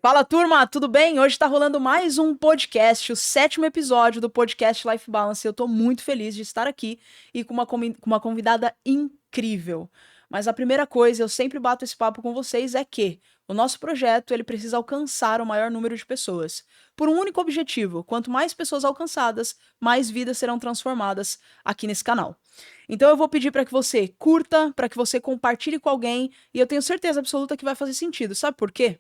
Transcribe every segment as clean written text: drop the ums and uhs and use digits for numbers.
Fala, turma, tudo bem? Hoje tá rolando mais um podcast, o 7º episódio do podcast Life Balance. Eu tô muito feliz de estar aqui e com uma convidada incrível. Mas a primeira coisa, eu sempre bato esse papo com vocês, é que o nosso projeto, ele precisa alcançar o maior número de pessoas. Por um único objetivo, quanto mais pessoas alcançadas, mais vidas serão transformadas aqui nesse canal. Então eu vou pedir para que você curta, para que você compartilhe com alguém, e eu tenho certeza absoluta que vai fazer sentido. Sabe por quê?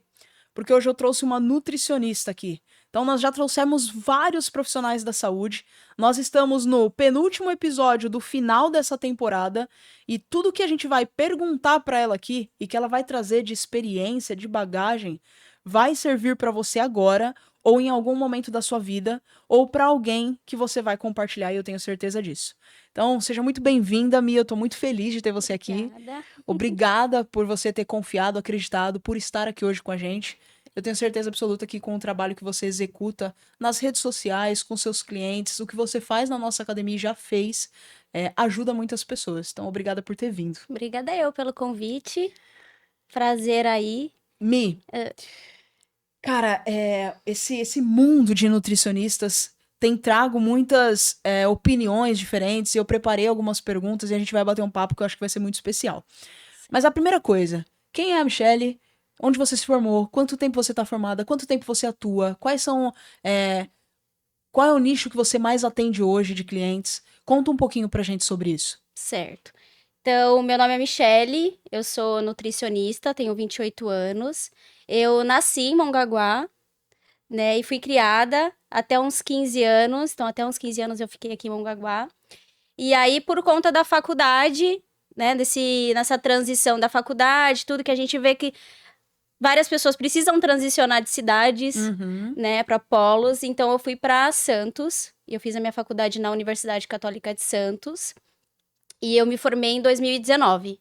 Porque hoje eu trouxe uma nutricionista aqui. Então, nós já trouxemos vários profissionais da saúde. Nós estamos no penúltimo episódio do final dessa temporada. E tudo que a gente vai perguntar para ela aqui e que ela vai trazer de experiência, de bagagem, vai servir para você agora, ou em algum momento da sua vida, ou para alguém que você vai compartilhar, e eu tenho certeza disso. Então, seja muito bem-vinda, Mia. Eu tô muito feliz de ter você aqui. Obrigada. Obrigada por você ter confiado, acreditado, por estar aqui hoje com a gente. Eu tenho certeza absoluta que com o trabalho que você executa nas redes sociais, com seus clientes, o que você faz na nossa academia e já fez, ajuda muitas pessoas. Então, obrigada por ter vindo. Obrigada eu pelo convite. Prazer aí. Mi, Eh, cara, esse mundo de nutricionistas tem trago muitas opiniões diferentes e eu preparei algumas perguntas e a gente vai bater um papo que eu acho que vai ser muito especial. Mas a primeira coisa, quem é a Michelle? Onde você se formou? Quanto tempo você está formada? Quanto tempo você atua? Qual é o nicho que você mais atende hoje de clientes? Conta um pouquinho pra gente sobre isso. certo. Então, meu nome é Michele, eu sou nutricionista, tenho 28 anos. Eu nasci em Mongaguá, né, e fui criada até uns 15 anos. Então, até uns 15 anos eu fiquei aqui em Mongaguá. E aí, por conta da faculdade, né, nessa transição da faculdade, tudo que a gente vê que várias pessoas precisam transicionar de cidades, Uhum. né, para polos. Então eu fui para Santos e eu fiz a minha faculdade na Universidade Católica de Santos e eu me formei em 2019,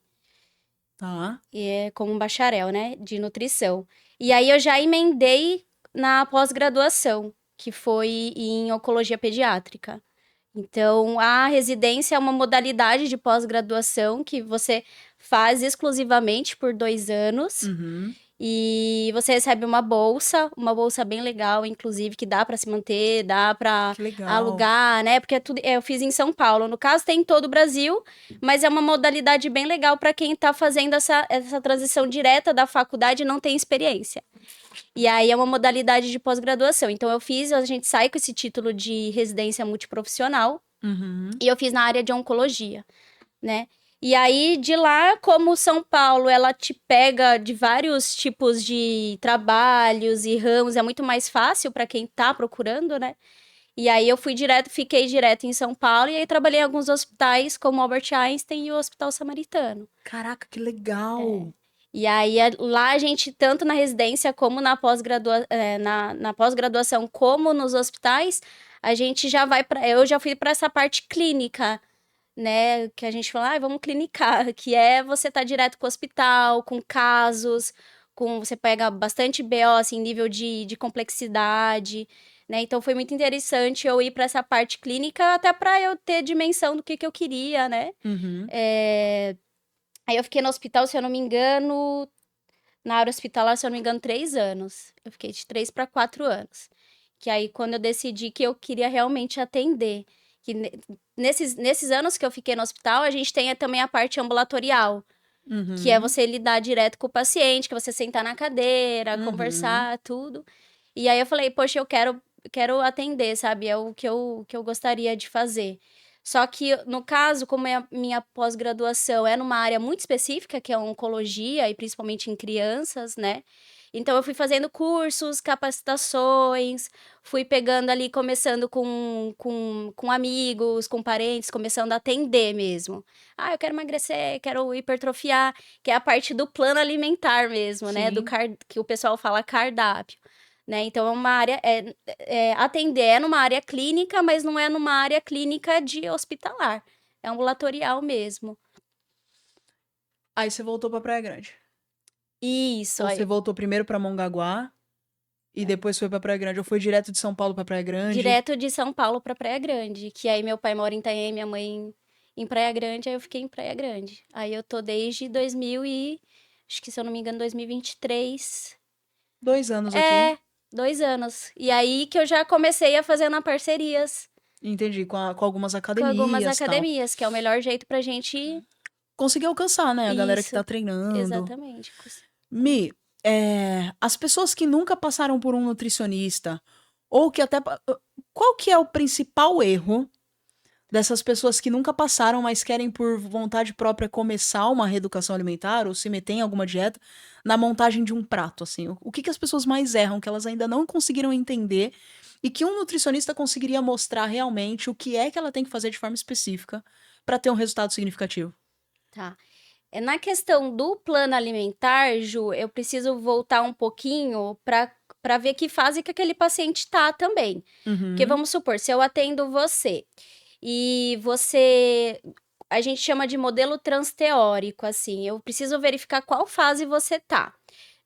Tá. como um bacharel, né, de nutrição. E aí eu já emendei na pós-graduação, que foi em oncologia pediátrica. Então, a residência é uma modalidade de pós-graduação que você faz exclusivamente por 2 anos. Uhum. E você recebe uma bolsa bem legal, inclusive, que dá para se manter, dá para Que legal. alugar, né? Porque eu fiz em São Paulo. No caso, tem em todo o Brasil, mas é uma modalidade bem legal para quem está fazendo essa transição direta da faculdade e não tem experiência. E aí é uma modalidade de pós-graduação. Então, a gente sai com esse título de residência multiprofissional Uhum. e eu fiz na área de oncologia, né? E aí, de lá, como São Paulo, ela te pega de vários tipos de trabalhos e ramos, é muito mais fácil para quem tá procurando, né? E aí eu fiquei direto em São Paulo e aí trabalhei em alguns hospitais, como Albert Einstein e o Hospital Samaritano. Caraca, que legal. E aí lá a gente, tanto na residência como na pós-graduação, como nos hospitais, a gente já vai para. Eu já fui para essa parte clínica, né, que a gente fala, vamos clinicar, que é você estar direto com o hospital, com casos, você pega bastante BO, assim, nível de complexidade, né, então foi muito interessante eu ir para essa parte clínica, até para eu ter dimensão do que eu queria, né, Uhum. aí eu fiquei no hospital, se eu não me engano, na área hospitalar, se eu não me engano, 3 anos, eu fiquei de 3 para 4 anos, que aí quando eu decidi que eu queria realmente atender, que nesses anos que eu fiquei no hospital, a gente tem também a parte ambulatorial, que é Uhum. você lidar direto com o paciente, que você sentar na cadeira, Uhum. conversar, tudo. E aí eu falei, poxa, eu quero atender, sabe? É o que eu gostaria de fazer. Só que, no caso, como é a minha pós-graduação é numa área muito específica, que é a oncologia, e principalmente em crianças, né? Então, eu fui fazendo cursos, capacitações, fui pegando ali, começando com amigos, com parentes, começando a atender mesmo. Eu quero emagrecer, quero hipertrofiar, que é a parte do plano alimentar mesmo, né? Sim. Que o pessoal fala cardápio. Né? Então, é uma área. Atender é numa área clínica, mas não é numa área clínica de hospitalar. É ambulatorial mesmo. Aí você voltou pra Praia Grande. Isso, Ou você aí. voltou primeiro pra Mongaguá e depois foi pra Praia Grande. Ou foi direto de São Paulo pra Praia Grande. Direto de São Paulo para Praia Grande. Que aí meu pai mora em Itanhaém, minha mãe em Praia Grande, aí eu fiquei em Praia Grande. Aí eu tô desde 2000 e. Acho que se eu não me engano, 2023. 2 anos aqui. É, 2 anos. E aí que eu já comecei a fazer na parcerias Entendi, com algumas com algumas academias, tal. academias, que é o melhor jeito pra gente Conseguir alcançar, né, a galera que isso, tá treinando. exatamente. Mi, as pessoas que nunca passaram por um nutricionista, ou que até qual que é o principal erro dessas pessoas que nunca passaram, mas querem por vontade própria começar uma reeducação alimentar ou se meter em alguma dieta, na montagem de um prato, assim? O que que as pessoas mais erram, que elas ainda não conseguiram entender e que um nutricionista conseguiria mostrar realmente o que é que ela tem que fazer de forma específica para ter um resultado significativo? Tá. Na questão do plano alimentar, Ju, eu preciso voltar um pouquinho para ver que fase que aquele paciente tá também. Porque Uhum. vamos supor, se eu atendo você e você, a gente chama de modelo transteórico, assim, eu preciso verificar qual fase você tá.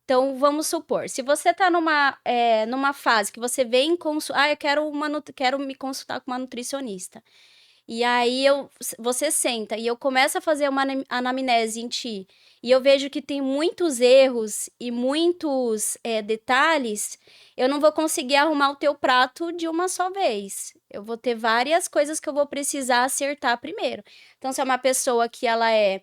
Então, vamos supor, se você tá numa fase que você vem eu quero me consultar com uma nutricionista. E aí você senta e eu começo a fazer uma anamnese em ti, e eu vejo que tem muitos erros e muitos detalhes, eu não vou conseguir arrumar o teu prato de uma só vez. Eu vou ter várias coisas que eu vou precisar acertar primeiro. Então, se é uma pessoa que ela é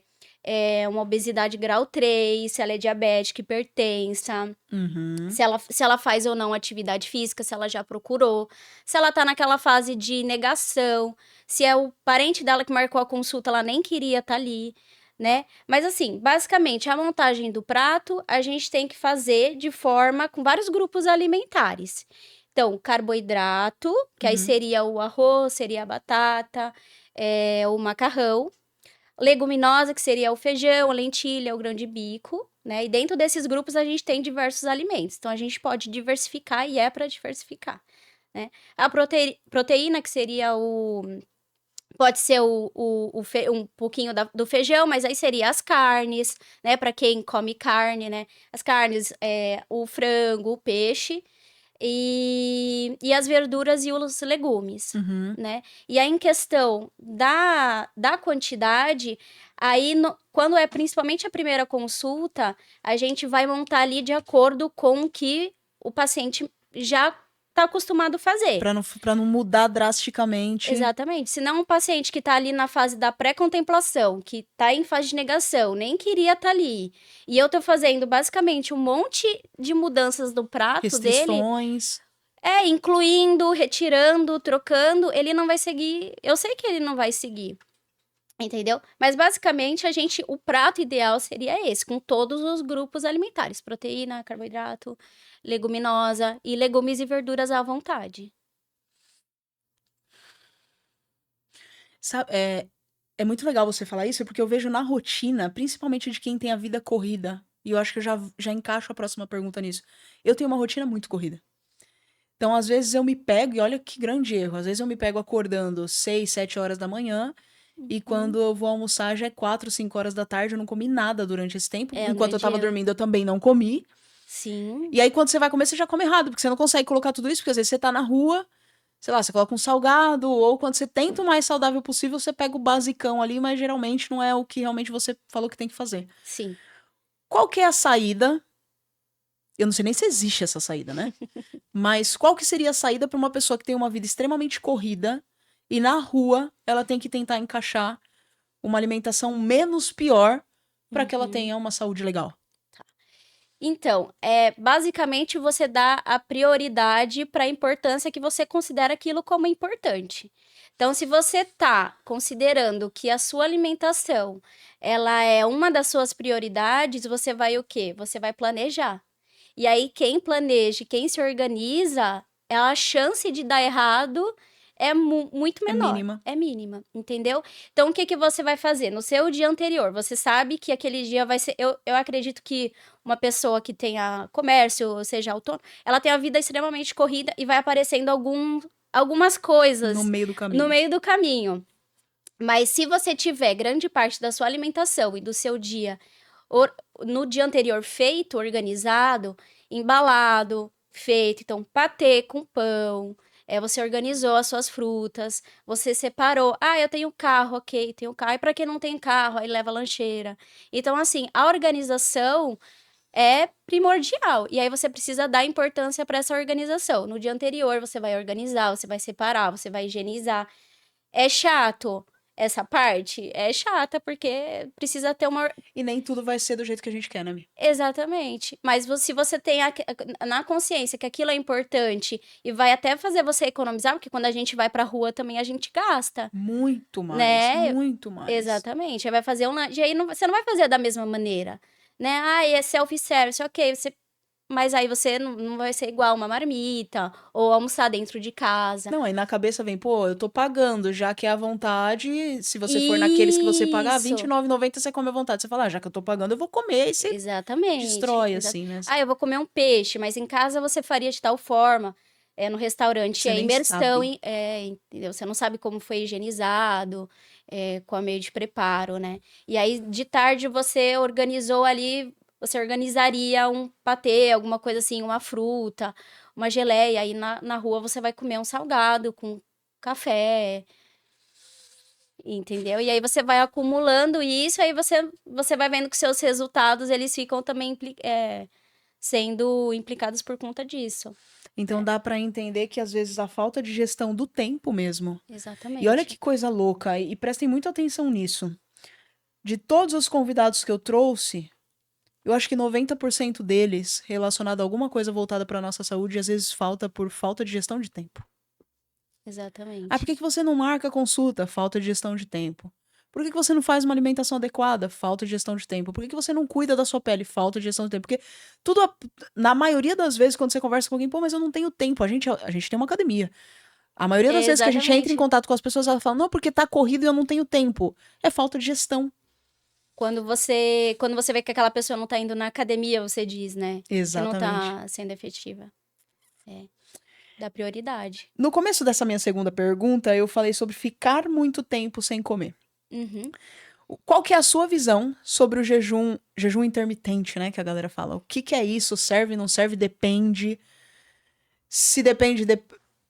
uma obesidade grau 3, se ela é diabética, hipertensa, Uhum. se ela faz ou não atividade física, se ela já procurou, se ela tá naquela fase de negação, se é o parente dela que marcou a consulta, ela nem queria estar ali, né? Mas assim, basicamente, a montagem do prato a gente tem que fazer de forma com vários grupos alimentares. Então, carboidrato, que aí Uhum. seria o arroz, seria a batata, o macarrão. Leguminosa, que seria o feijão, a lentilha, o grão de bico, né? E dentro desses grupos a gente tem diversos alimentos. Então a gente pode diversificar e é para diversificar, né? A proteína, que seria o. Pode ser um pouquinho do feijão, mas aí seria as carnes, né? Para quem come carne, né? As carnes, o frango, o peixe e as verduras e os legumes, Uhum. né? E aí, em questão da quantidade, aí, quando é principalmente a primeira consulta, a gente vai montar ali de acordo com o que o paciente já está acostumado a fazer. Pra não mudar drasticamente. Exatamente. Se não um paciente que está ali na fase da pré-contemplação, que está em fase de negação, nem queria estar ali, e eu estou fazendo basicamente um monte de mudanças no prato dele, Restrições. incluindo, retirando, trocando, ele não vai seguir. Eu sei que ele não vai seguir, entendeu? Mas basicamente o prato ideal seria esse, com todos os grupos alimentares: proteína, carboidrato, leguminosa e legumes e verduras à vontade. Sabe, é muito legal você falar isso, porque eu vejo na rotina, principalmente de quem tem a vida corrida, e eu acho que eu já encaixo a próxima pergunta nisso. Eu tenho uma rotina muito corrida. Então, às vezes eu me pego, e olha que grande erro, às vezes eu me pego acordando 6, 7 horas da manhã, e Uhum. quando eu vou almoçar já é 4, 5 horas da tarde, eu não comi nada durante esse tempo. É um Enquanto eu grande tava erro. dormindo, eu também não comi. Sim, E aí, quando você vai comer, você já come errado, porque você não consegue colocar tudo isso, porque às vezes você tá na rua, sei lá, você coloca um salgado, ou quando você tenta o mais saudável possível, você pega o basicão ali, mas geralmente não é o que realmente você falou que tem que fazer. sim. Qual que é a saída? Eu não sei nem se existe essa saída, né? Mas qual que seria a saída para uma pessoa que tem uma vida extremamente corrida e na rua ela tem que tentar encaixar uma alimentação menos pior para que ela Uhum. tenha uma saúde legal? Então, basicamente você dá a prioridade para a importância que você considera aquilo como importante. Então, se você está considerando que a sua alimentação, ela é uma das suas prioridades, você vai o quê? Você vai planejar. E aí, quem planeja, quem se organiza, a chance de dar errado é muito É menor, mínima. é mínima, entendeu? Então, o que que você vai fazer? No seu dia anterior, você sabe que aquele dia vai ser. Eu acredito que uma pessoa que tenha comércio, ou seja, autônomo, ela tem a vida extremamente corrida e vai aparecendo algumas No coisas meio do no caminho. meio do caminho. Mas se você tiver grande parte da sua alimentação e do seu dia no dia anterior feito, organizado, embalado, feito, então patê com pão, você organizou as suas frutas, você separou. Ah, eu tenho carro, ok, tenho carro. E para quem não tem carro, aí leva lancheira. Então, assim, a organização é primordial. E aí você precisa dar importância para essa organização. No dia anterior você vai organizar, você vai separar, você vai higienizar. É chato essa parte? É chata, porque precisa ter uma. E nem tudo vai ser do jeito que a gente quer, né, Mi? Exatamente. Mas se você tem na consciência que aquilo é importante e vai até fazer você economizar, porque quando a gente vai pra rua também a gente gasta, Muito mais, né? muito mais. Exatamente. Aí vai fazer e aí você não vai fazer da mesma maneira, né? Ah, é self-service, ok. Mas aí você não vai ser igual uma marmita ou almoçar dentro de casa. Não, aí na cabeça vem, pô, eu tô pagando, já que é à vontade, se você for naqueles que você pagar Isso. R$29,90, você come à vontade. Você fala, já que eu tô pagando, eu vou comer, e você Exatamente. destrói, assim, né? Ah, eu vou comer um peixe, mas em casa você faria de tal forma. No restaurante Você é nem imersão, sabe. entendeu? Você não sabe como foi higienizado, qual é o meio de preparo, né? E aí, de tarde, você organizou ali, você organizaria um patê, alguma coisa assim, uma fruta, uma geleia. Aí na rua você vai comer um salgado com café, entendeu? E aí você vai acumulando isso, aí você vai vendo que seus resultados, eles ficam também sendo implicados por conta disso. Então dá pra entender que às vezes a falta de gestão do tempo mesmo. E olha que Exatamente. coisa louca, e prestem muita atenção nisso. De todos os convidados que eu trouxe, eu acho que 90% deles relacionado a alguma coisa voltada pra nossa saúde, às vezes falta por falta de gestão de tempo. Ah, por Exatamente. que você não marca a consulta? Falta de gestão de tempo. Por que você não faz uma alimentação adequada? Falta de gestão de tempo. Por que você não cuida da sua pele? Falta de gestão de tempo. Porque tudo, na maioria das vezes, quando você conversa com alguém, pô, mas eu não tenho tempo. A gente tem uma academia. A maioria das vezes que a gente entra em Exatamente. contato com as pessoas, ela fala, não, porque tá corrido e eu não tenho tempo. É falta de gestão. Quando você vê que aquela pessoa não tá indo na academia, você diz, né? Que não Exatamente. tá sendo efetiva. É, dá prioridade. No começo dessa minha segunda pergunta, eu falei sobre ficar muito tempo sem comer. Uhum. Qual que é a sua visão sobre o jejum intermitente, né, que a galera fala? O que é isso? Serve, não serve? Depende. Se depende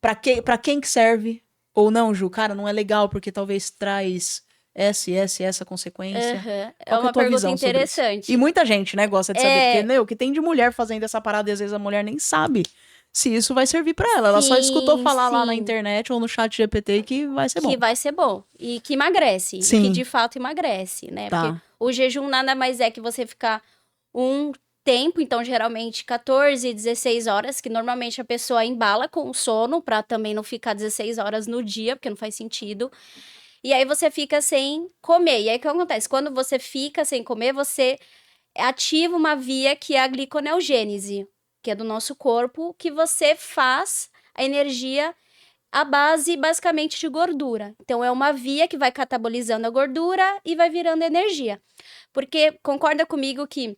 para quem que serve ou não, Ju? Cara, não é legal porque talvez traz essa consequência. Aham. É Qual que é a uma tua pergunta visão sobre isso? E interessante. muita gente, né, gosta de saber, porque, É, meu, que tem de mulher fazendo essa parada e às vezes a mulher nem sabe se isso vai servir pra ela. Ela só escutou sim, falar lá na sim. internet ou no chat GPT que vai ser Que bom. vai ser bom e que emagrece, e que de Sim, fato emagrece, né? Porque tá. o jejum nada mais é que você ficar um tempo, então geralmente 14, 16 horas, que normalmente a pessoa embala com o sono para também não ficar 16 horas no dia, porque não faz sentido. E aí você fica sem comer. E aí o que acontece? Quando você fica sem comer, você ativa uma via que é a gliconeogênese, que é do nosso corpo, que você faz a energia a base basicamente de gordura. Então é uma via que vai catabolizando a gordura e vai virando energia. Porque concorda comigo que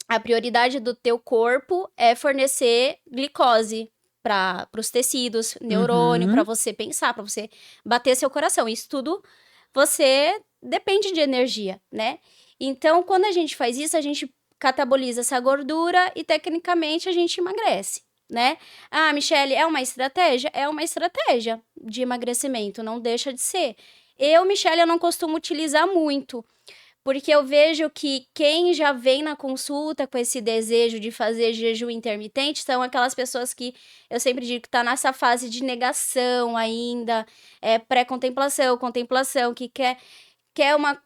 a prioridade do teu corpo é fornecer glicose para os tecidos, neurônio, para Uhum. você pensar, para você bater seu coração. Isso tudo você depende de energia, né? Então, quando a gente faz isso, a gente cataboliza essa gordura e tecnicamente a gente emagrece, né? Ah, Michele, é uma estratégia? É uma estratégia de emagrecimento, não deixa de ser. Michele, eu não costumo utilizar muito, porque eu vejo que quem já vem na consulta com esse desejo de fazer jejum intermitente são aquelas pessoas que eu sempre digo que tá nessa fase de negação ainda, pré-contemplação, contemplação, que quer uma.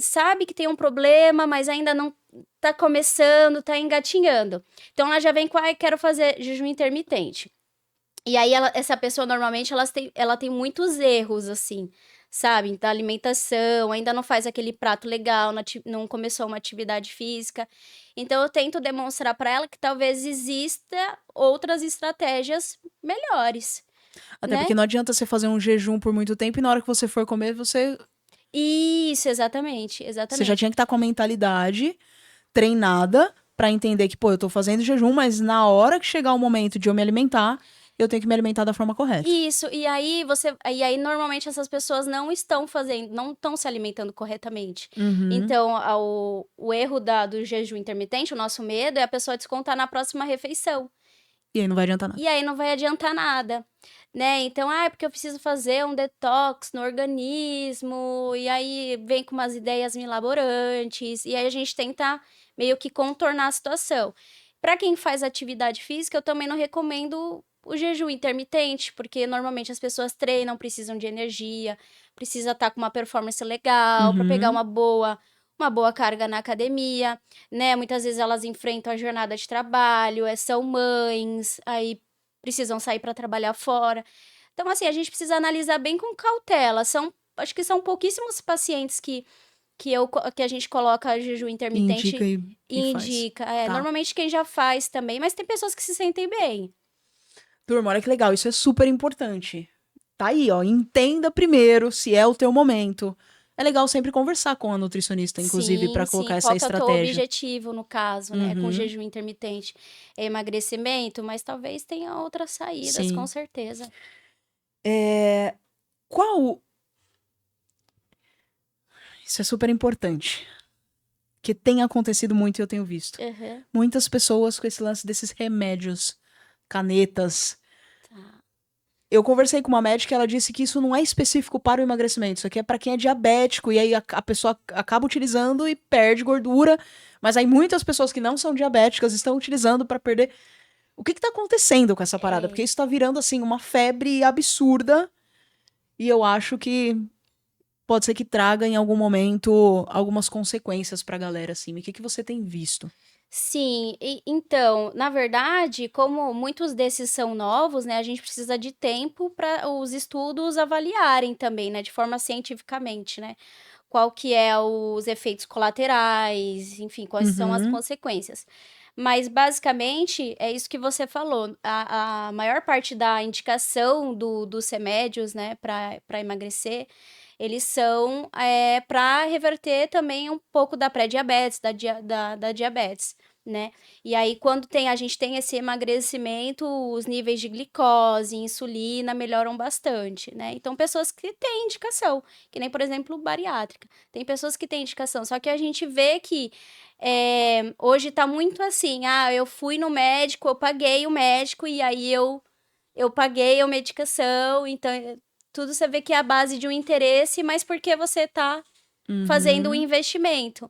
Sabe que tem um problema, mas ainda não tá começando, tá engatinhando. Então ela já vem com, quero fazer jejum intermitente. E aí essa pessoa normalmente ela tem muitos erros, assim, sabe? Da alimentação, ainda não faz aquele prato legal, não começou uma atividade física. Então eu tento demonstrar para ela que talvez exista outras estratégias melhores, Até né? porque não adianta você fazer um jejum por muito tempo e na hora que você for comer, Isso, exatamente, você já exatamente. tinha que estar com a mentalidade treinada pra entender que, pô, eu tô fazendo jejum, mas na hora que chegar o momento de eu me alimentar, eu tenho que me alimentar da forma correta. Isso, e aí normalmente essas pessoas não estão fazendo, não estão se alimentando corretamente. Uhum. Então, o erro do jejum intermitente, o nosso medo é a pessoa descontar na próxima refeição. E aí não vai adiantar nada. E aí não vai adiantar nada. né? Então, é porque eu preciso fazer um detox no organismo, e aí vem com umas ideias milaborantes, e aí a gente tenta meio que contornar a situação. Para quem faz atividade física, eu também não recomendo o jejum intermitente, porque normalmente as pessoas treinam, precisam de energia, precisa estar com uma performance legal para pegar Uhum. uma boa carga na academia, né? Muitas vezes elas enfrentam a jornada de trabalho, são mães, aí precisam sair para trabalhar fora. Então, assim, a gente precisa analisar bem com cautela. Acho que são pouquíssimos pacientes que a gente coloca jejum Indica intermitente e e faz. indica. Tá. Normalmente quem já faz também, mas tem pessoas que se sentem bem. Turma, olha que legal, isso é super importante. Tá aí, ó, entenda primeiro se é o teu momento. É legal sempre conversar com a nutricionista, inclusive, Sim, para sim. colocar essa Qual que é o teu estratégia. objetivo, no caso, né? Com o Uhum, jejum intermitente? É emagrecimento, mas talvez tenha outras saídas, com sim. certeza. É, qual. Isso é super importante. Que tem acontecido muito e eu tenho visto. Aham, Muitas pessoas com esse lance desses remédios, canetas. tá. Eu conversei com uma médica e ela disse que isso não é específico para o emagrecimento, isso aqui é para quem é diabético, e aí a pessoa acaba utilizando e perde gordura, mas aí muitas pessoas que não são diabéticas estão utilizando para perder. O que tá acontecendo com essa parada? Porque É. isso tá virando, assim, uma febre absurda, e eu acho que pode ser que traga em algum momento algumas consequências pra galera, assim. O que você tem visto? Sim, então, na verdade, como muitos desses são novos, né, a gente precisa de tempo para os estudos avaliarem também, né, de forma cientificamente, né, qual que é os efeitos colaterais, enfim, quais são as Uhum, consequências. Mas, basicamente, é isso que você falou, a maior parte da indicação dos remédios, né, para emagrecer, eles são para reverter também um pouco da pré-diabetes, da diabetes, né? E aí, quando a gente tem esse emagrecimento, os níveis de glicose, insulina melhoram bastante, né? Então, pessoas que têm indicação, que nem, por exemplo, bariátrica. Tem pessoas que têm indicação, só que a gente vê que hoje tá muito assim, eu fui no médico, eu paguei o médico e aí eu paguei a medicação, então tudo você vê que é a base de um interesse, mas porque você tá fazendo um uhum, investimento.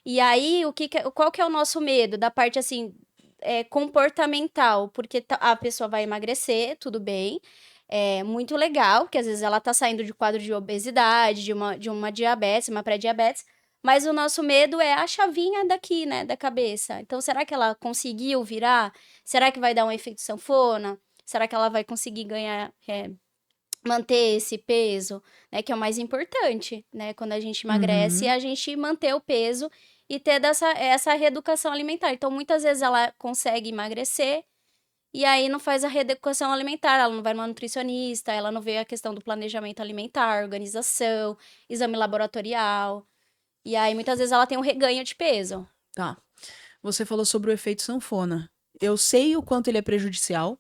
E aí, qual que é o nosso medo? Da parte, assim, comportamental, porque a pessoa vai emagrecer, tudo bem, é muito legal, porque às vezes ela tá saindo de quadro de obesidade, de uma diabetes, uma pré-diabetes, mas o nosso medo é a chavinha daqui, né, da cabeça. Então, será que ela conseguiu virar? Será que vai dar um efeito sanfona? Será que ela vai conseguir ganhar, manter esse peso, né, que é o mais importante, né, quando a gente emagrece, é uhum. a gente manter o peso e ter essa reeducação alimentar. Então, muitas vezes ela consegue emagrecer e aí não faz a reeducação alimentar, ela não vai numa nutricionista, ela não vê a questão do planejamento alimentar, organização, exame laboratorial. E aí muitas vezes ela tem um reganho de peso. Tá. Você falou sobre o efeito sanfona. Eu sei o quanto ele é prejudicial.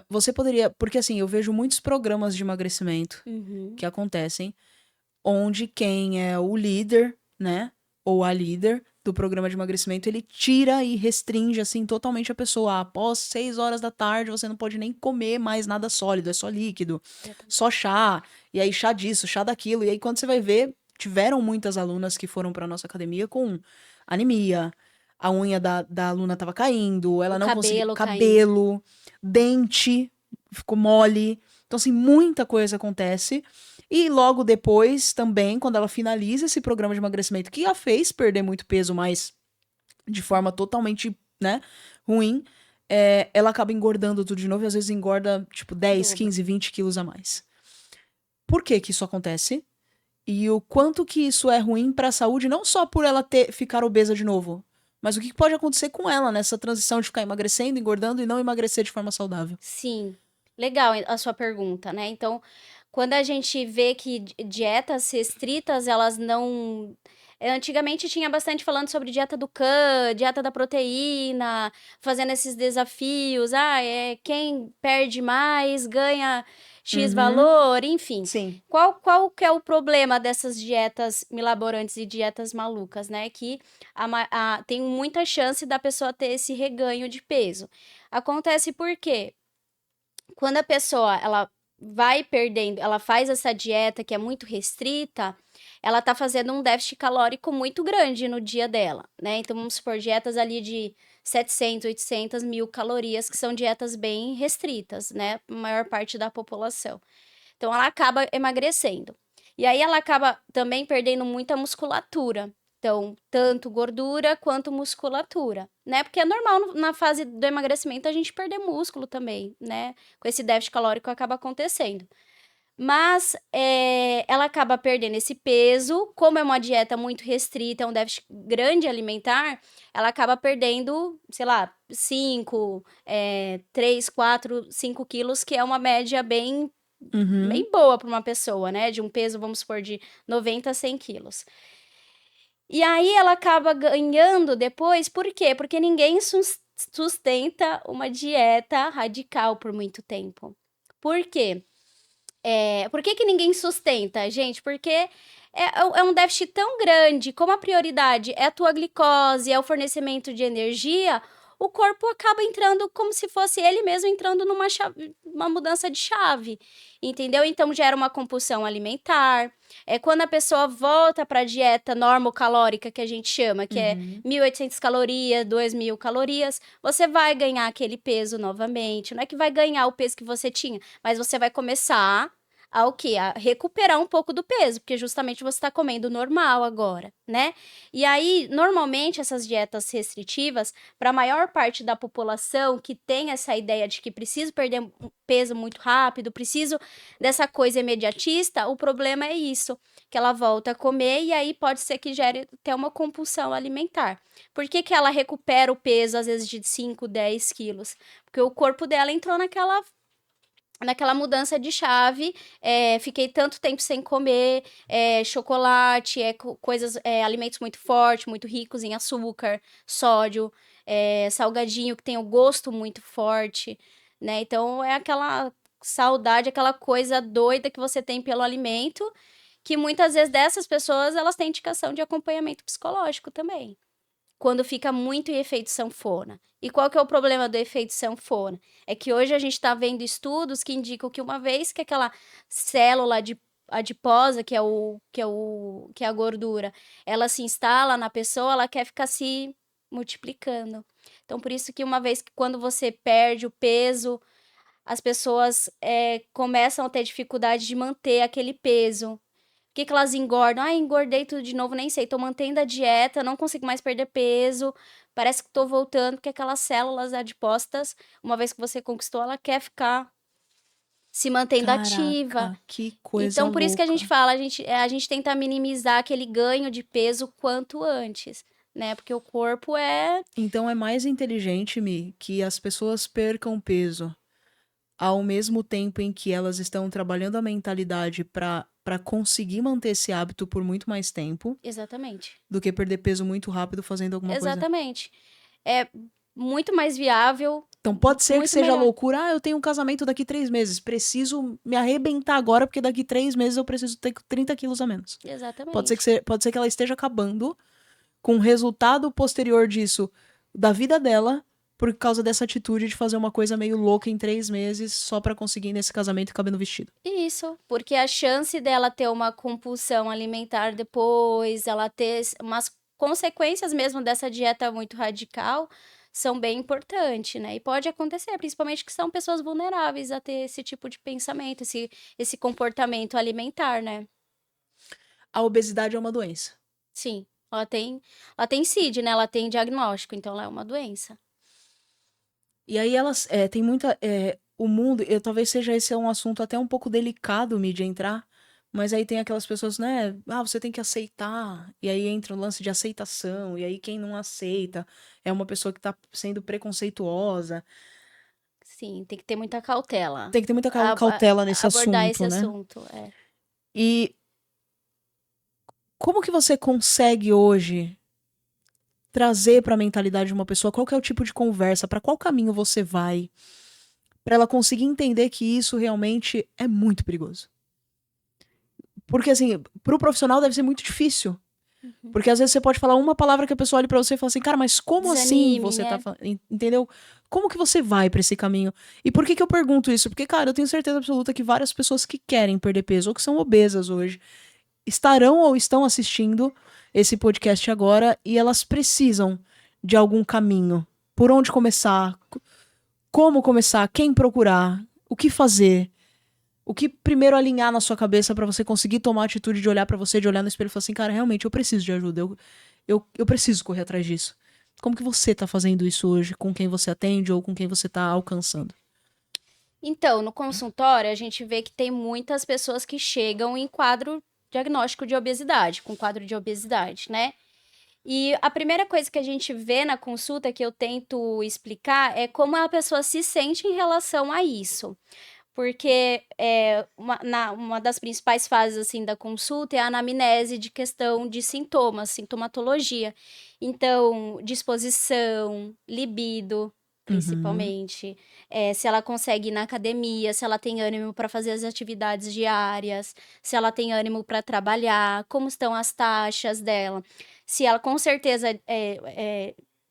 Você poderia. Porque assim, eu vejo muitos programas de emagrecimento Uhum. que acontecem, onde quem é o líder, né? Ou a líder do programa de emagrecimento, ele tira e restringe, assim, totalmente a pessoa. Após 6 horas da tarde, você não pode nem comer mais nada sólido, é só líquido, Exatamente. só chá, e aí chá disso, chá daquilo. E aí, quando você vai ver, tiveram muitas alunas que foram pra nossa academia com anemia, a unha da aluna tava caindo, O ela não conseguia. cabelo caindo. Cabelo, dente ficou mole. Então, assim, muita coisa acontece. E logo depois, também, quando ela finaliza esse programa de emagrecimento, que a fez perder muito peso, mas de forma totalmente, né, ruim, ela acaba engordando tudo de novo e às vezes engorda, tipo, 10, Dobro. 15, 20 quilos a mais. Por que que isso acontece? E o quanto que isso é ruim para a saúde, não só por ela ficar obesa de novo, mas o que pode acontecer com ela nessa transição de ficar emagrecendo, engordando e não emagrecer de forma saudável. Sim, legal a sua pergunta, né? Então, quando a gente vê que dietas restritas, elas não. Antigamente tinha bastante falando sobre dieta do Khan, dieta da proteína, fazendo esses desafios. Quem perde mais ganha X Uhum, valor, enfim. sim. Qual que é o problema dessas dietas milaborantes e dietas malucas, né? Que tem muita chance da pessoa ter esse reganho de peso. Acontece por quê? quando a pessoa, ela vai perdendo, ela faz essa dieta que é muito restrita, ela tá fazendo um déficit calórico muito grande no dia dela, né? Então, vamos supor, dietas ali de 700, 800 mil calorias, que são dietas bem restritas, né? A maior parte da população. Então, ela acaba emagrecendo. E aí, ela acaba também perdendo muita musculatura. Então, tanto gordura quanto musculatura, né? Porque é normal na fase do emagrecimento a gente perder músculo também, né? Com esse déficit calórico acaba acontecendo. Mas ela acaba perdendo esse peso, como é uma dieta muito restrita, é um déficit grande alimentar, ela acaba perdendo, sei lá, 5, 3, 4, 5 quilos, que é uma média bem Uhum. boa para uma pessoa, né? De um peso, vamos supor, de 90 a 100 quilos. E aí ela acaba ganhando depois, por quê? Porque ninguém sustenta uma dieta radical por muito tempo. Por quê? Por que ninguém sustenta, gente? Porque é um déficit tão grande, como a prioridade é a tua glicose, é o fornecimento de energia, o corpo acaba entrando como se fosse ele mesmo entrando numa uma mudança de chave, entendeu? Então gera uma compulsão alimentar. Quando a pessoa volta para a dieta normocalórica, que a gente chama, que é 1.800 calorias, 2.000 calorias, você vai ganhar aquele peso novamente. Não é que vai ganhar o peso que você tinha, mas você vai começar o quê? A recuperar um pouco do peso, porque justamente você está comendo normal agora, né? E aí, normalmente, essas dietas restritivas, para a maior parte da população que tem essa ideia de que preciso perder peso muito rápido, preciso dessa coisa imediatista, o problema é isso, que ela volta a comer e aí pode ser que gere até uma compulsão alimentar. Por que ela recupera o peso, às vezes, de 5, 10 quilos? Porque o corpo dela entrou naquela mudança de chave, fiquei tanto tempo sem comer chocolate, coisas, alimentos muito fortes, muito ricos em açúcar, sódio, salgadinho que tem o gosto muito forte, né? Então é aquela saudade, aquela coisa doida que você tem pelo alimento, que muitas vezes dessas pessoas elas têm indicação de acompanhamento psicológico também. Quando fica muito em efeito sanfona. E qual que é o problema do efeito sanfona? É que hoje a gente está vendo estudos que indicam que uma vez que aquela célula adiposa, que é a gordura, ela se instala na pessoa, ela quer ficar se multiplicando. Então, por isso que uma vez que quando você perde o peso, as pessoas começam a ter dificuldade de manter aquele peso. Por que elas engordam? Engordei tudo de novo, nem sei. Tô mantendo a dieta, não consigo mais perder peso. Parece que tô voltando, porque aquelas células adipócitas, uma vez que você conquistou, ela quer ficar se mantendo ativa. Caraca, que coisa Então, por isso que a gente louca. fala, a gente tenta minimizar aquele ganho de peso quanto antes, né? Porque o corpo Então é mais inteligente, Mi, que as pessoas percam peso ao mesmo tempo em que elas estão trabalhando a mentalidade para conseguir manter esse hábito por muito mais tempo Exatamente. do que perder peso muito rápido fazendo alguma coisa. Exatamente. É muito mais viável. Então pode ser que muito seja melhor. loucura. Eu tenho um casamento daqui 3 meses. Preciso me arrebentar agora, porque daqui 3 meses eu preciso ter 30 quilos a menos. Exatamente. Pode ser que ela esteja acabando com o resultado posterior disso da vida dela por causa dessa atitude de fazer uma coisa meio louca em 3 meses só pra conseguir nesse casamento caber no vestido. Isso, porque a chance dela ter uma compulsão alimentar depois, ela ter umas consequências mesmo dessa dieta muito radical, são bem importantes, né? E pode acontecer, principalmente que são pessoas vulneráveis a ter esse tipo de pensamento, esse comportamento alimentar, né? A obesidade é uma doença. Sim, ela tem CID, né? Ela tem diagnóstico, então ela é uma doença. E aí elas tem muita. O mundo, talvez seja esse um assunto até um pouco delicado, mídia, entrar. Mas aí tem aquelas pessoas, né? Você tem que aceitar. E aí entra o lance de aceitação. E aí quem não aceita é uma pessoa que tá sendo preconceituosa. Sim, tem que ter muita cautela. Tem que ter muita cautela nesse abordar assunto, esse né? assunto, E como que você consegue hoje trazer para a mentalidade de uma pessoa qual que é o tipo de conversa, para qual caminho você vai, para ela conseguir entender que isso realmente é muito perigoso? Porque assim, pro profissional deve ser muito difícil. Porque às vezes você pode falar uma palavra que a pessoa olha pra você e fala assim, cara, mas como assim Desanime, você tá né? falando? Entendeu? Como que você vai pra esse caminho? E por que que eu pergunto isso? Porque, cara, eu tenho certeza absoluta que várias pessoas que querem perder peso ou que são obesas hoje estarão ou estão assistindo esse podcast agora e elas precisam de algum caminho. Por onde começar? Como começar? Quem procurar? O que fazer? O que primeiro alinhar na sua cabeça pra você conseguir tomar a atitude de olhar pra você, de olhar no espelho e falar assim, cara, realmente eu preciso de ajuda, eu preciso correr atrás disso. Como que você tá fazendo isso hoje? Com quem você atende ou com quem você tá alcançando? Então, no consultório, a gente vê que tem muitas pessoas que chegam em quadro diagnóstico de obesidade, com quadro de obesidade, né? E a primeira coisa que a gente vê na consulta que eu tento explicar é como a pessoa se sente em relação a isso. Porque uma das principais fases assim da consulta é a anamnese de questão de sintomas, sintomatologia. Então, disposição, libido, Uhum. principalmente, se ela consegue ir na academia, se ela tem ânimo para fazer as atividades diárias, se ela tem ânimo para trabalhar, como estão as taxas dela. Se ela, com certeza,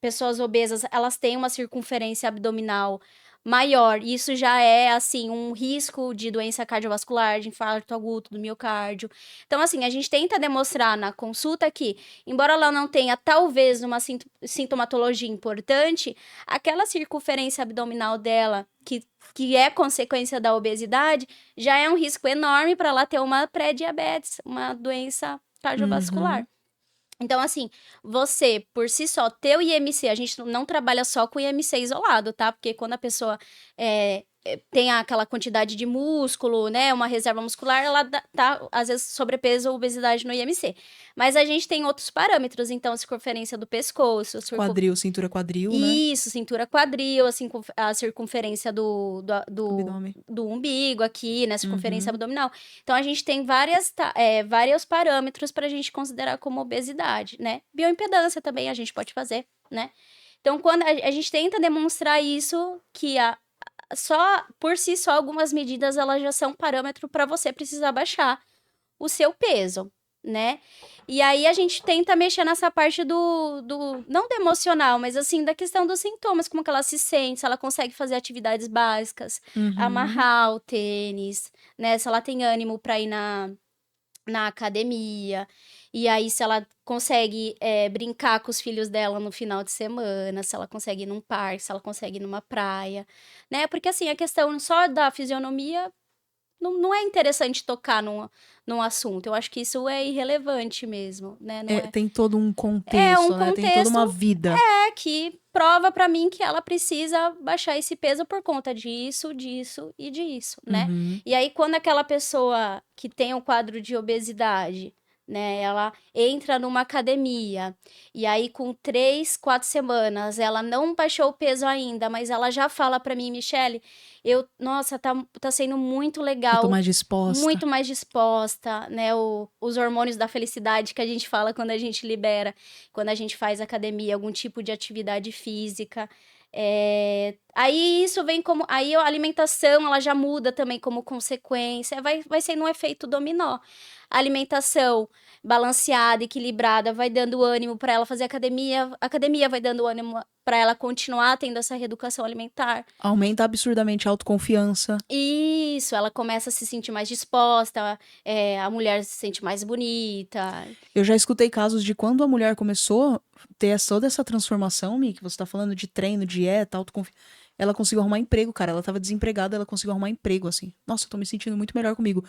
pessoas obesas, elas têm uma circunferência abdominal maior. Isso já é, assim, um risco de doença cardiovascular, de infarto agudo do miocárdio. Então, assim, a gente tenta demonstrar na consulta que, embora ela não tenha, talvez, uma sintomatologia importante, aquela circunferência abdominal dela, que é consequência da obesidade, já é um risco enorme para ela ter uma pré-diabetes, uma doença cardiovascular. Uhum. Então, assim, você, por si só, ter o IMC, a gente não trabalha só com IMC isolado, tá? Porque quando a pessoa tem aquela quantidade de músculo, né, uma reserva muscular, ela tá, às vezes, sobrepeso ou obesidade no IMC. Mas a gente tem outros parâmetros, então, circunferência do pescoço, Quadril, cintura quadril, né? isso, cintura quadril, assim, a circunferência Abdômen. do umbigo aqui, né? Circunferência Uhum. abdominal. Então, a gente tem vários parâmetros para a gente considerar como obesidade, né? Bioimpedância também a gente pode fazer, né? Então, quando a gente tenta demonstrar isso, que só por si só algumas medidas elas já são parâmetro para você precisar baixar o seu peso, né? E aí a gente tenta mexer nessa parte não do emocional, mas assim, da questão dos sintomas, como que ela se sente, se ela consegue fazer atividades básicas, Uhum. amarrar o tênis, né? Se ela tem ânimo para ir na academia. E aí, se ela consegue brincar com os filhos dela no final de semana, se ela consegue ir num parque, se ela consegue ir numa praia, né? Porque assim, a questão só da fisionomia não é interessante tocar num assunto. Eu acho que isso é irrelevante mesmo, né? Não É, é. tem todo um É um contexto, né? Tem toda contexto uma vida. que prova pra mim que ela precisa baixar esse peso por conta disso, disso e disso, né? Uhum. E aí, quando aquela pessoa que tem um quadro de obesidade, né, ela entra numa academia, e aí com 3, 4 semanas ela não baixou o peso ainda, mas ela já fala pra mim, Michele, nossa, tá sendo muito Eu tô legal, mais disposta. muito mais disposta, né? Os hormônios da felicidade que a gente fala quando a gente libera, quando a gente faz academia, algum tipo de atividade física. Aí isso vem como. Aí a alimentação ela já muda também como consequência. Vai sendo um efeito dominó. A alimentação balanceada, equilibrada, vai dando ânimo para ela fazer academia. A academia vai dando ânimo para ela continuar tendo essa reeducação alimentar. Aumenta absurdamente a autoconfiança. Isso, ela começa a se sentir mais disposta, a mulher se sente mais bonita. Eu já escutei casos de quando a mulher começou a ter toda essa transformação, Mi, que você tá falando de treino, dieta, autoconfiança. Ela conseguiu arrumar emprego, cara. Ela tava desempregada, ela conseguiu arrumar emprego, assim. Nossa, eu tô me sentindo muito melhor comigo.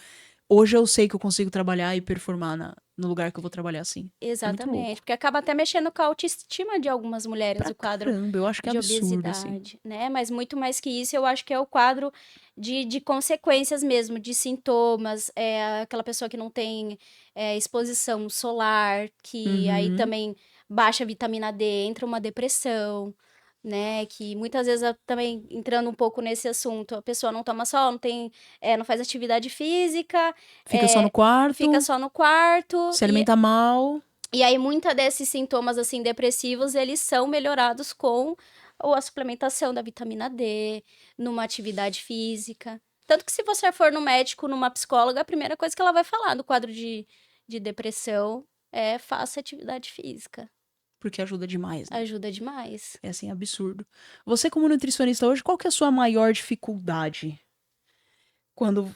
Hoje eu sei que eu consigo trabalhar e performar no lugar que eu vou trabalhar, assim. É muito Exatamente, louco. porque acaba até mexendo com a autoestima de algumas mulheres, Pra o quadro caramba, eu acho que é de absurdo, assim. obesidade, né? Mas muito mais que isso, eu acho que é o quadro de consequências mesmo, de sintomas, aquela pessoa que não tem exposição solar, que aí Uhum. também baixa a vitamina D, entra uma depressão, né? Que muitas vezes também entrando um pouco nesse assunto, a pessoa não toma sol, não faz atividade física, Fica só no fica quarto, só no quarto se alimenta mal. e aí, muitos desses sintomas, assim, depressivos, eles são melhorados com a suplementação da vitamina D, numa atividade física. Tanto que se você for no médico, numa psicóloga, a primeira coisa que ela vai falar no quadro de depressão é faça atividade física. Porque ajuda demais, né? Ajuda demais. É assim, absurdo. Você como nutricionista hoje, qual que é a sua maior dificuldade? Quando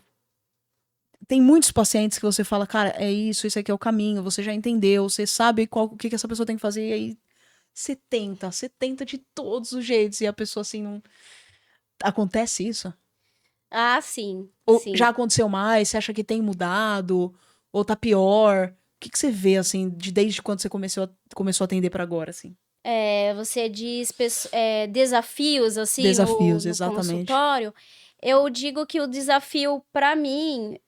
tem muitos pacientes que você fala, cara, é isso, esse aqui é o caminho, você já entendeu, você sabe o que essa pessoa tem que fazer, e aí você tenta de todos os jeitos, e a pessoa assim não. Acontece isso? Ah, sim, Ou sim. já aconteceu mais? Você acha que tem mudado? Ou tá pior? O que você vê, assim, desde quando você começou a atender pra agora, assim? Você diz desafios, assim, Desafios, no exatamente. consultório. Eu digo que o desafio, para mim,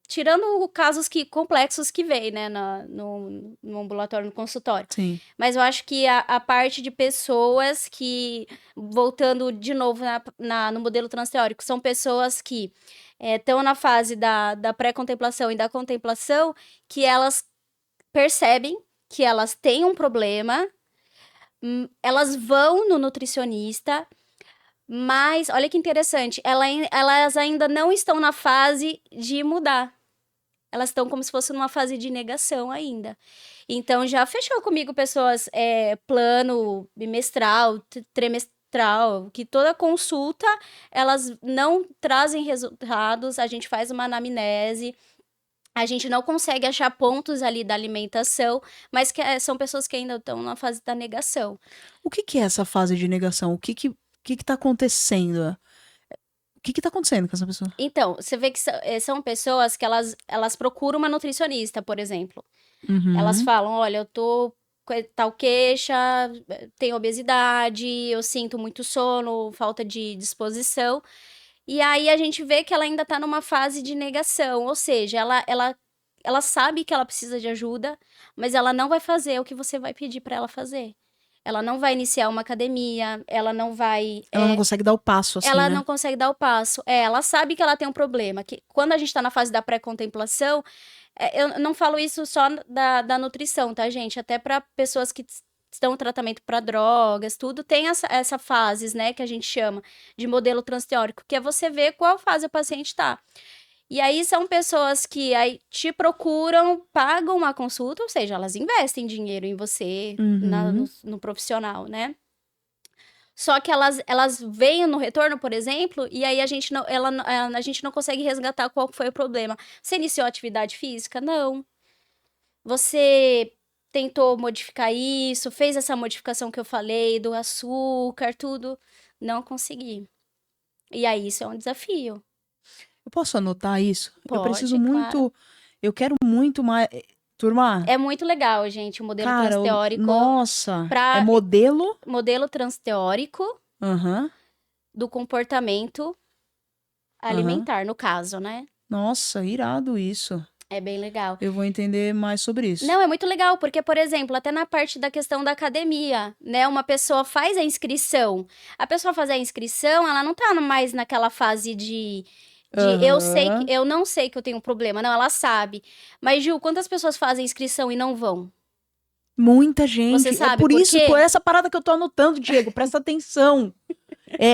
tirando casos complexos que vem, né, no ambulatório, no consultório. Sim. Mas eu acho que a parte de pessoas que, voltando de novo no modelo transteórico, são pessoas que estão na fase da pré-contemplação e da contemplação, que elas percebem que elas têm um problema, elas vão no nutricionista, mas olha que interessante, elas ainda não estão na fase de mudar. Elas estão como se fosse numa fase de negação ainda. Então, já fechou comigo pessoas, plano bimestral, trimestral, que toda consulta, elas não trazem resultados, a gente faz uma anamnese, a gente não consegue achar pontos ali da alimentação, mas são pessoas que ainda estão na fase da negação. O que é essa fase de negação? O que tá acontecendo? O que tá acontecendo com essa pessoa? Então, você vê que são pessoas que elas procuram uma nutricionista, por exemplo. Elas Uhum. falam, olha, eu tô com tal queixa, tenho obesidade, eu sinto muito sono, falta de disposição. E aí a gente vê que ela ainda tá numa fase de negação, ou seja, ela sabe que ela precisa de ajuda, mas ela não vai fazer o que você vai pedir para ela fazer. Ela não vai iniciar uma academia, ela não vai. Ela não consegue dar o passo, assim, Ela né? não consegue dar o passo. Ela sabe que ela tem um problema, que quando a gente tá na fase da pré-contemplação, eu não falo isso só da nutrição, tá, gente? Até para pessoas que estão em tratamento para drogas, tudo, tem essa fases, né, que a gente chama de modelo transteórico, que é você ver qual fase o paciente tá. E aí são pessoas que aí te procuram, pagam uma consulta, ou seja, elas investem dinheiro em você, Uhum. no profissional, né? Só que elas veem no retorno, por exemplo, e aí a gente não consegue resgatar qual foi o problema. Você iniciou atividade física? Não. Você tentou modificar isso, fez essa modificação que eu falei, do açúcar, tudo? Não consegui. E aí isso é um desafio. Eu posso anotar isso? Eu preciso Pode, claro. muito. Eu quero muito mais. Turma, É muito legal, gente, o modelo cara, transteórico nossa, é para modelo? modelo transteórico Aham, do comportamento aham. alimentar, no caso, né? Nossa, irado isso. É bem legal. Eu vou entender mais sobre isso. Não, é muito legal, porque, por exemplo, até na parte da questão da academia, né? Uma pessoa faz a inscrição. A pessoa faz a inscrição, ela não tá mais naquela fase de Aham. eu não sei que eu tenho um problema. Não, ela sabe. Mas, Gil, quantas pessoas fazem inscrição e não vão? Muita Você gente. É sabe por por isso, por quê? essa parada que eu tô anotando, Diego. Presta atenção.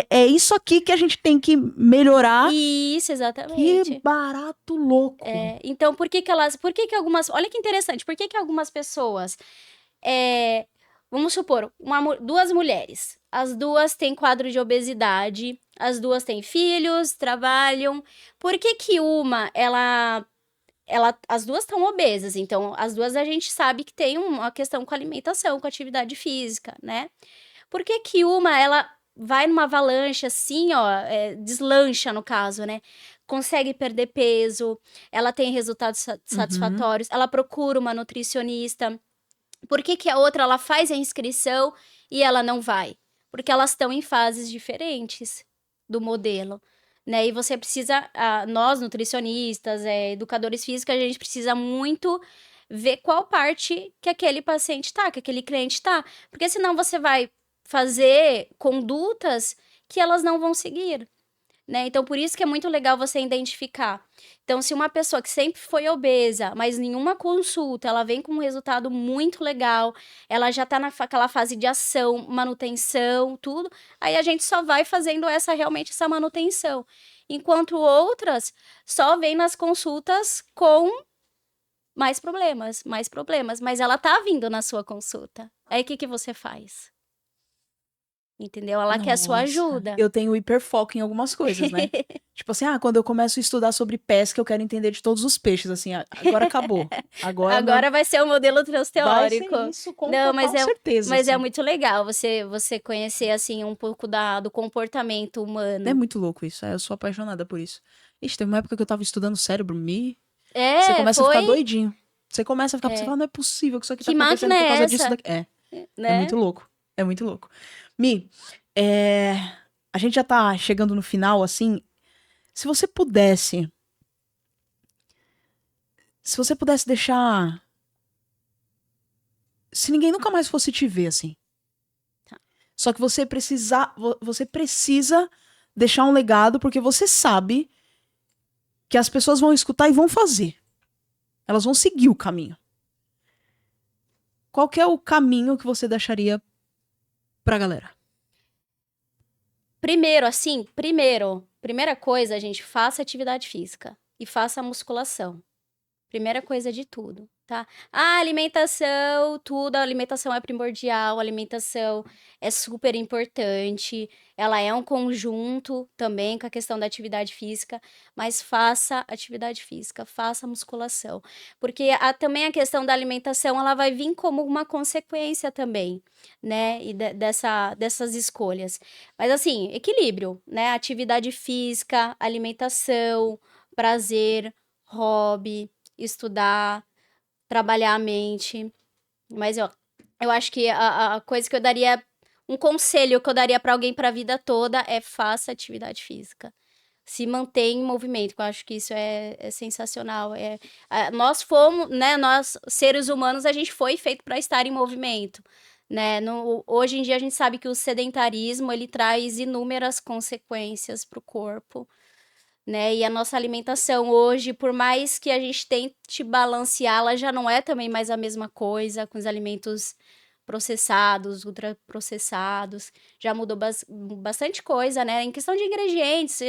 É isso aqui que a gente tem que melhorar. Isso, Que exatamente. barato louco. Então, por que que algumas, olha que interessante, por que que algumas pessoas, é, vamos supor, duas mulheres, as duas têm quadro de obesidade, as duas têm filhos, trabalham, por que que as duas estão obesas, então as duas a gente sabe que tem uma questão com alimentação, com atividade física, né? Por que que ela vai numa avalanche assim, ó, deslancha no caso, né? Consegue perder peso, ela tem resultados Uhum. satisfatórios, ela procura uma nutricionista. Por que que a outra ela faz a inscrição e ela não vai? Porque elas estão em fases diferentes do modelo, né? E você precisa, nós nutricionistas, educadores físicos, a gente precisa muito ver qual parte que aquele paciente tá, que aquele cliente tá, porque senão você vai fazer condutas que elas não vão seguir, né? Então, por isso que é muito legal você identificar. Então, se uma pessoa que sempre foi obesa, mas nenhuma consulta, ela vem com um resultado muito legal, ela já tá naquela fase de ação, manutenção, tudo, aí a gente só vai fazendo realmente essa manutenção. Enquanto outras só vêm nas consultas com mais problemas, mais problemas. Mas ela tá vindo na sua consulta. Aí o que que você faz? Entendeu? Ela quer sua Nossa, ajuda. eu tenho hiperfoco em algumas coisas, né? Tipo assim, quando eu começo a estudar sobre pesca, eu quero entender de todos os peixes, assim, agora acabou. Agora vai ser o modelo vai ser transteórico. isso com Não, total certeza, mas é assim. muito legal você conhecer, assim, um pouco do comportamento É humano. muito louco isso, eu sou apaixonada por isso. Ixi, teve uma época que eu tava estudando cérebro, você É, começa a ficar foi. doidinho. Você começa a ficar, você É. fala, não é possível que isso aqui tá Que máquina acontecendo por é causa disso essa? daqui. É Né? muito louco, é muito louco. Mi, é, a gente já tá chegando no final, assim, se você pudesse deixar, se ninguém nunca mais fosse te ver, assim, Tá. só que você precisa deixar um legado, porque você sabe que as pessoas vão escutar e vão fazer. Elas vão seguir o caminho. Qual que é o caminho que você deixaria pra galera? Primeira coisa, gente, faça atividade física e faça musculação. Primeira coisa de tudo, tá? Alimentação, tudo, a alimentação é primordial, a alimentação é super importante, ela é um conjunto também com a questão da atividade física, mas faça atividade física, faça musculação, porque também a questão da alimentação, ela vai vir como uma consequência também, né, e dessas escolhas. Mas assim, equilíbrio, né? Atividade física, alimentação, prazer, hobby, estudar, trabalhar a mente. Mas eu acho que a coisa que eu daria, um conselho que eu daria para alguém para a vida toda é faça atividade física. Se mantém em movimento, que eu acho que isso é sensacional. Nós fomos, né? Nós, seres humanos, a gente foi feito para estar em movimento. Né? Hoje em dia a gente sabe que o sedentarismo ele traz inúmeras consequências para o corpo, né? E a nossa alimentação hoje, por mais que a gente tente balancear, ela já não é também mais a mesma coisa com os alimentos processados, ultraprocessados. Já mudou bastante coisa, né? Em questão de ingredientes,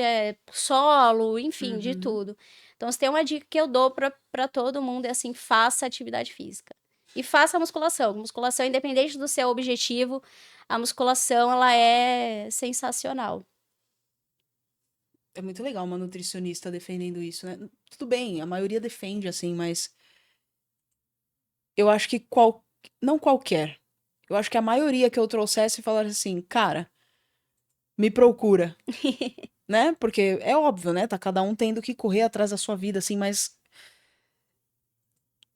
solo, enfim, de tudo. Então, se tem uma dica que eu dou para todo mundo é assim, faça atividade física. E faça musculação. Musculação, independente do seu objetivo, a musculação, ela é sensacional. É muito legal uma nutricionista defendendo isso, né? Tudo bem, a maioria defende, assim, mas eu acho que não qualquer. Eu acho que a maioria que eu trouxesse falasse assim, cara, me procura, né? Porque é óbvio, né? Tá cada um tendo que correr atrás da sua vida, assim, mas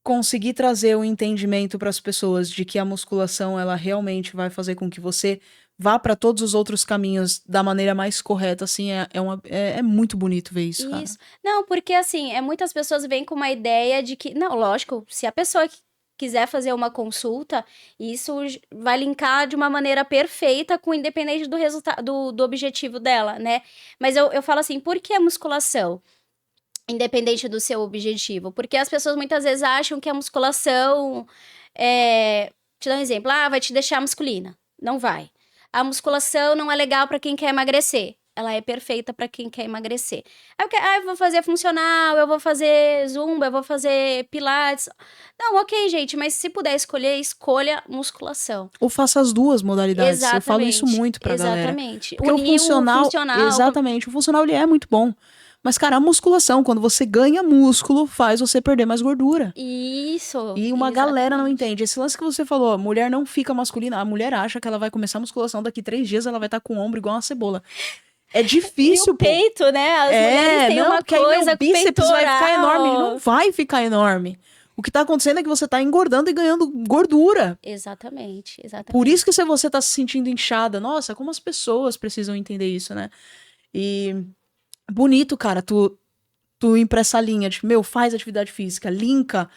conseguir trazer o entendimento para as pessoas de que a musculação ela realmente vai fazer com que você vá para todos os outros caminhos da maneira mais correta, assim, é muito bonito ver isso, cara. Isso. Não, porque assim, muitas pessoas vêm com uma ideia de que, não, lógico, se a pessoa quiser fazer uma consulta, isso vai linkar de uma maneira perfeita com independente do resultado, do objetivo dela, né? Mas eu falo assim, por que a musculação? Independente do seu objetivo. Porque as pessoas muitas vezes acham que a musculação te dar um exemplo, vai te deixar masculina. Não vai. A musculação não é legal para quem quer emagrecer. Ela é perfeita para quem quer emagrecer. Eu vou fazer funcional, eu vou fazer zumba, eu vou fazer pilates. Não, ok, gente, mas se puder escolher, escolha musculação. Ou faça as duas modalidades. Eu falo isso Exatamente. muito pra galera. Exatamente. Porque o funcional, exatamente, o funcional ele é muito bom. Mas, cara, a musculação, quando você ganha músculo, faz você perder mais gordura. Isso. E uma galera não exatamente. entende. Esse lance que você falou, a mulher não fica masculina. A mulher acha que ela vai começar a musculação, daqui 3 dias ela vai estar com o ombro igual uma cebola. É difícil, E o peito, né? As mulheres têm uma porque aí meu coisa com bíceps peitoral. vai ficar enorme. Não vai ficar enorme. O que tá acontecendo é que você tá engordando e ganhando gordura. Exatamente, exatamente. Por isso que se você tá se sentindo inchada, nossa, como as pessoas precisam entender isso, né? E bonito, cara, tu ir pra essa linha de, faz atividade física, linka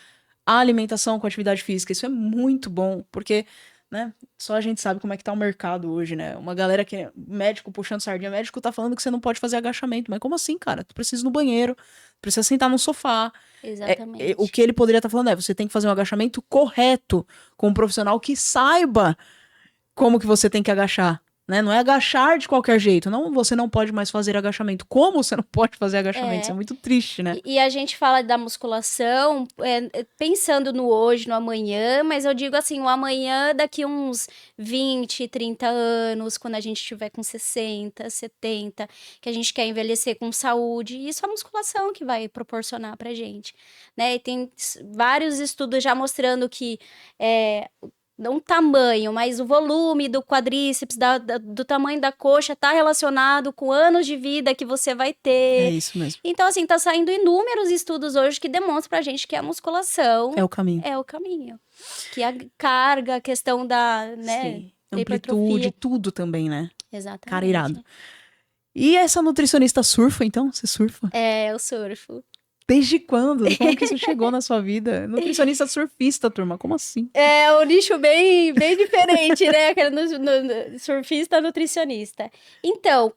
a alimentação com a atividade física. Isso é muito bom, porque, né, só a gente sabe como é que tá o mercado hoje, né? Uma galera que é médico puxando sardinha, médico tá falando que você não pode fazer agachamento. Mas como assim, cara? Tu precisa ir no banheiro, precisa sentar no sofá. Exatamente. O que ele poderia estar falando você tem que fazer um agachamento correto com um profissional que saiba como que você tem que agachar, né? Não é agachar de qualquer jeito. Não, você não pode mais fazer agachamento. Como você não pode fazer agachamento? Isso é muito triste, né? E a gente fala da musculação pensando no hoje, no amanhã, mas eu digo assim, o amanhã daqui uns 20, 30 anos, quando a gente estiver com 60, 70, que a gente quer envelhecer com saúde, isso é a musculação que vai proporcionar pra gente, né? E tem vários estudos já mostrando que não o tamanho, mas o volume do quadríceps, do tamanho da coxa, tá relacionado com anos de vida que você vai ter. É isso mesmo. Então, assim, tá saindo inúmeros estudos hoje que demonstram pra gente que a musculação É o caminho. é o caminho. Que a carga, a questão da, né, Sim. da Amplitude, hipertrofia. tudo também, né? Exatamente. Cara, irado. E essa nutricionista surfa, então? Você surfa? Eu surfo. Desde quando? Como que isso chegou na sua vida? Nutricionista surfista, turma. Como assim? É um nicho bem, bem diferente, né? Aquele surfista, nutricionista. Então,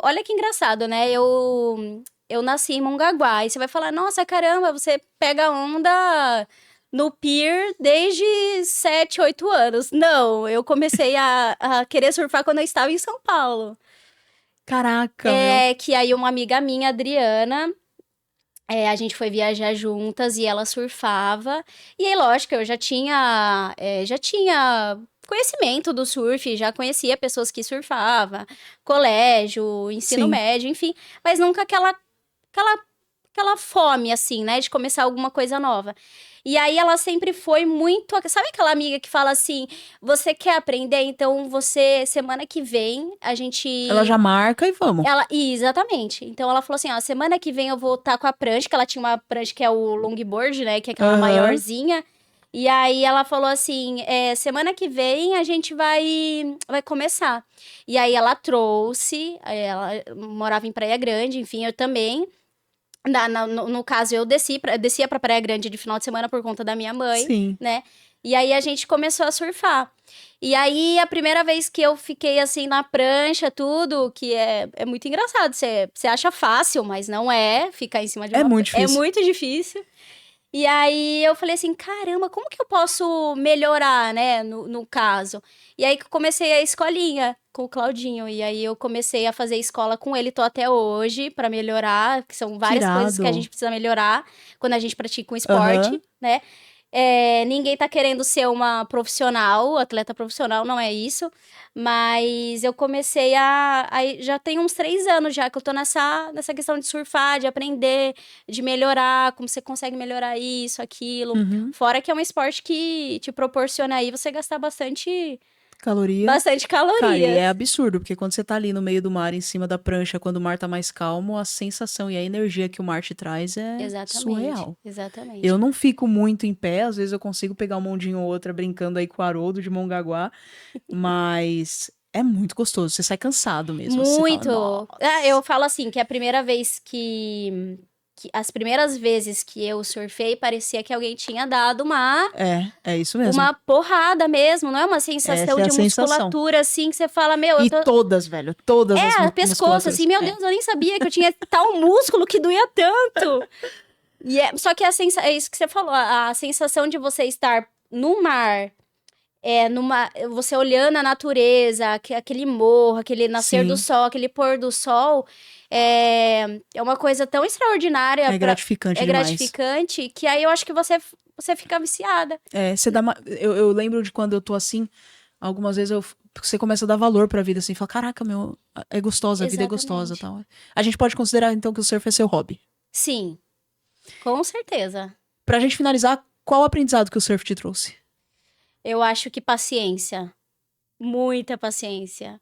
olha que engraçado, né? Eu nasci em Mongaguá. E você vai falar, nossa, caramba, você pega onda no pier desde 7, 8 anos. Não, eu comecei a querer surfar quando eu estava em São Paulo. Caraca, meu. Que aí uma amiga minha, Adriana... a gente foi viajar juntas e ela surfava. E aí, lógico, eu já tinha conhecimento do surf, já conhecia pessoas que surfavam, colégio, ensino Sim. médio, enfim. Mas nunca aquela fome, assim, né, de começar alguma coisa nova. E aí ela sempre foi muito... Sabe aquela amiga que fala assim, você quer aprender? Então semana que vem, a gente... Ela já marca e vamos. Exatamente. Então ela falou assim, ó, semana que vem eu vou estar com a prancha, que ela tinha uma prancha que é o longboard, né, que é aquela maiorzinha. E aí ela falou assim, semana que vem a gente vai começar. E aí ela trouxe, ela morava em Praia Grande, enfim, eu também. No caso, eu descia pra Praia Grande de final de semana por conta da minha mãe, Sim. né? E aí a gente começou a surfar. E aí, a primeira vez que eu fiquei assim na prancha, tudo, que é muito engraçado. Você acha fácil, mas não é ficar em cima de uma É muito difícil. É muito difícil. E aí eu falei assim, caramba, como que eu posso melhorar, né, no caso? E aí que eu comecei a escolinha com o Claudinho, e aí eu comecei a fazer escola com ele, tô até hoje, pra melhorar, que são várias coisas que a gente precisa melhorar quando a gente pratica um esporte, né? Ninguém tá querendo ser uma profissional, atleta profissional, não é isso. Mas eu comecei já tem uns 3 anos já que eu tô nessa questão de surfar, de aprender, de melhorar, como você consegue melhorar isso, aquilo. Fora que é um esporte que te proporciona aí você gastar bastante caloria. Bastante calorias. Cara, e é absurdo, porque quando você tá ali no meio do mar, em cima da prancha, quando o mar tá mais calmo, a sensação e a energia que o mar te traz é surreal. Exatamente. Eu não fico muito em pé, às vezes eu consigo pegar uma ondinha ou outra brincando aí com o Haroldo de Mongaguá, mas é muito gostoso, você sai cansado mesmo. Muito. Você fala, Eu falo assim, que a primeira vez as primeiras vezes que eu surfei, parecia que alguém tinha dado É isso mesmo. Uma porrada mesmo, não é uma sensação de musculatura, assim, que você fala, meu... todas, velho, todas as pescoço, assim, meu Deus, eu nem sabia que eu tinha tal músculo que doía tanto. Só que é isso que você falou, a sensação de você estar no mar, você olhando a natureza, aquele morro, aquele nascer do sol, aquele pôr do sol, é uma coisa tão extraordinária. É gratificante demais. É gratificante, que aí eu acho que você fica viciada. Você dá eu lembro de quando eu tô assim, algumas vezes você começa a dar valor pra vida, assim, fala, caraca, meu, é gostosa, a vida é gostosa e tal. A gente pode considerar, então, que o surf é seu hobby. Sim, com certeza. Pra gente finalizar, qual o aprendizado que o surf te trouxe? Eu acho que paciência. Muita paciência.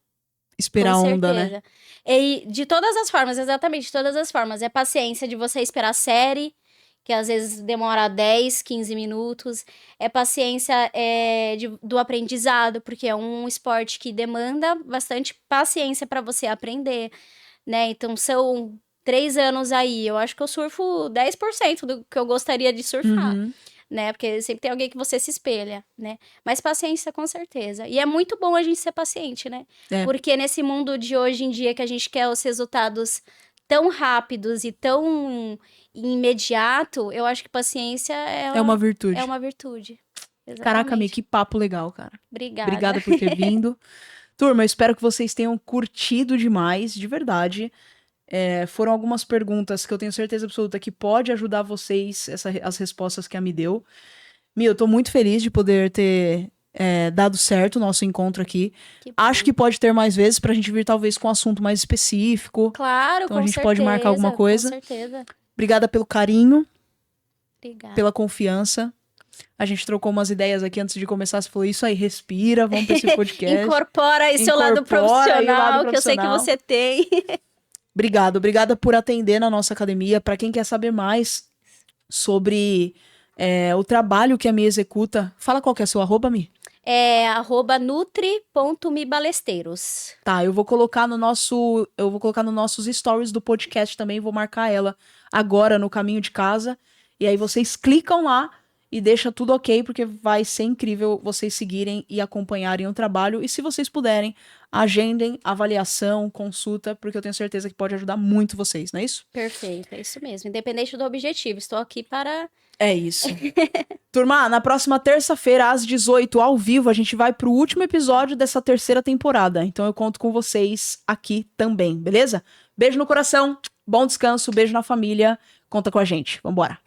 Esperar a onda, né? E de todas as formas, exatamente, de todas as formas. É paciência de você esperar a série, que às vezes demora 10, 15 minutos. É paciência do aprendizado, porque é um esporte que demanda bastante paciência para você aprender, né? Então, são 3 anos aí. Eu acho que eu surfo 10% do que eu gostaria de surfar. Né? Porque sempre tem alguém que você se espelha, né? Mas paciência, com certeza. E é muito bom a gente ser paciente, né? Porque nesse mundo de hoje em dia que a gente quer os resultados tão rápidos e tão imediato, eu acho que paciência é uma virtude. É uma virtude. Exatamente. Caraca, Mi, que papo legal, cara. Obrigada. Obrigada por ter vindo. Turma, eu espero que vocês tenham curtido demais, de verdade. Foram algumas perguntas que eu tenho certeza absoluta que pode ajudar vocês, as respostas que a Mi deu. Mi, eu tô muito feliz de poder ter dado certo o nosso encontro aqui. Que bom. Acho que pode ter mais vezes pra gente vir talvez com um assunto mais específico. Claro, Então com a gente certeza. pode marcar alguma coisa. Com certeza. Obrigada pelo carinho, Obrigada. pela confiança. A gente trocou umas ideias aqui antes de começar. Você falou, isso aí, respira, vamos pra esse podcast. Incorpora aí seu lado Incorpora aí o lado profissional, que eu sei que profissional. você tem. Obrigada por atender na nossa academia. Pra quem quer saber mais sobre o trabalho que a Mi executa, fala qual que é seu arroba, Mi. É @nutri.mibalesteiros. Tá, eu vou colocar nos nossos stories do podcast também, vou marcar ela agora no caminho de casa. E aí vocês clicam lá e deixa tudo ok, porque vai ser incrível vocês seguirem e acompanharem o trabalho. E se vocês puderem, agendem avaliação, consulta, porque eu tenho certeza que pode ajudar muito vocês, não é isso? Perfeito, é isso mesmo. Independente do objetivo, estou aqui para... É isso. Turma, na próxima terça-feira, às 18, ao vivo, a gente vai pro último episódio dessa terceira temporada. Então eu conto com vocês aqui também, beleza? Beijo no coração, bom descanso, beijo na família. Conta com a gente. Vambora.